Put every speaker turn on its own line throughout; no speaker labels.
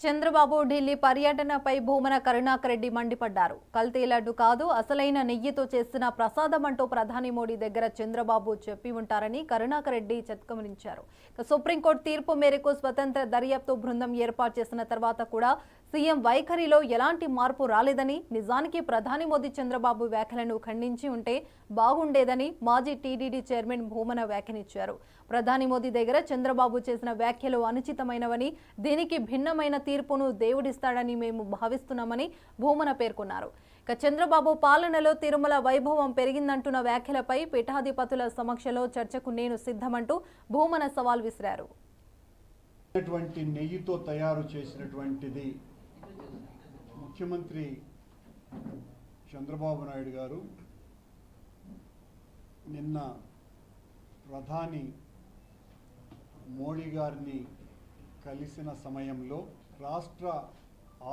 చంద్రబాబు ఢిల్లీ పర్యటనపై భూమన కరుణాకర్ రెడ్డి మండిపడ్డారు. కల్తీ లడ్డు కాదు, అసలైన నెయ్యితో చేసిన ప్రసాదమంటూ ప్రధాని మోడీ దగ్గర చంద్రబాబు చెప్పి ఉంటారని కరుణాకర్ రెడ్డి చెప్పుకొనిచ్చారు. సుప్రీంకోర్టు తీర్పు మేరకు స్వతంత్ర దర్యాప్తు బృందం ఏర్పాటు చేసిన తర్వాత కూడా సీఎం వైఖరిలో ఎలాంటి మార్పు రాలేదని, నిజానికి ప్రధాని మోదీ చంద్రబాబు వ్యాఖ్యలను ఖండించి ఉంటే బాగుండేదని మాజీ టీడీడీ చైర్మన్ భూమన వ్యాఖ్యానించారు. ప్రధాని మోదీ దగ్గర చంద్రబాబు చేసిన వ్యాఖ్యలు అనుచితమైనవని, దీనికి భిన్నమైన తీర్పును దేవుడిస్తాడని మేము భావిస్తున్నామని భూమన పేర్కొన్నారు. ఇక చంద్రబాబు పాలనలో తిరుమల వైభవం పెరిగిందంటున్న వ్యాఖ్యలపై పీఠాధిపతుల సమక్షంలో చర్చకు నేను సిద్ధమంటూ భూమన సవాల్ విసిరారు.
నెయ్యితో తయారు చేసినటువంటిది ముఖ్యమంత్రి చంద్రబాబు నాయుడు గారు నిన్న ప్రధాని మోడీ గారిని కలిసిన సమయంలో రాష్ట్ర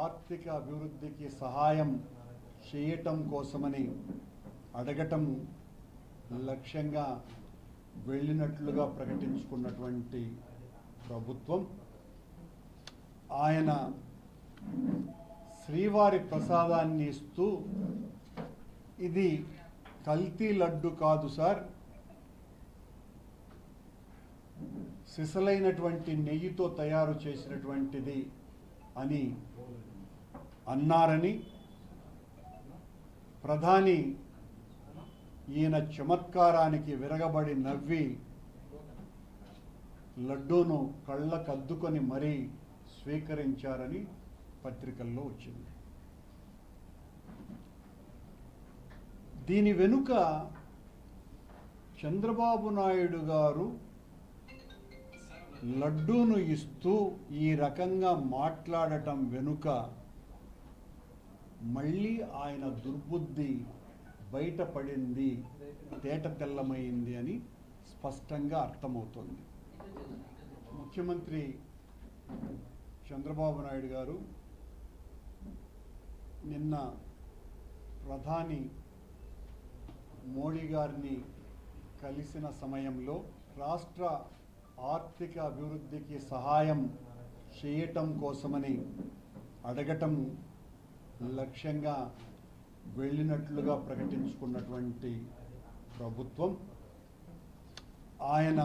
ఆర్థిక అభివృద్ధికి సహాయం చేయటం కోసమని అడగటం లక్ష్యంగా వెళ్ళినట్లుగా ప్రకటించుకున్నటువంటి ప్రభుత్వం ఆయన శ్రీవారి ప్రసాదాన్ని ఇస్తూ ఇది కల్తీ లడ్డు కాదు సార్, సిసలైనటువంటి నెయ్యితో తయారు చేసినటువంటిది అని అన్నారని, ప్రధాని ఈయన చమత్కారానికి విరగబడి నవ్వి లడ్డూను కళ్ళకద్దుకొని మరీ స్వీకరించారని పత్రికల్లో వచ్చింది. దీని వెనుక చంద్రబాబు నాయుడు గారు లడ్డూను ఇస్తూ ఈ రకంగా మాట్లాడటం వెనుక మళ్ళీ ఆయన దుర్బుద్ధి బయటపడింది, తేట తెల్లమైంది అని స్పష్టంగా అర్థమవుతోంది. ముఖ్యమంత్రి చంద్రబాబు నాయుడు గారు నిన్న ప్రధాని మోడీ గారిని కలిసిన సమయంలో రాష్ట్ర ఆర్థిక అభివృద్ధికి సహాయం చేయటం కోసమని అడగటం లక్ష్యంగా వెళ్ళినట్లుగా ప్రకటించుకున్నటువంటి ప్రభుత్వం ఆయన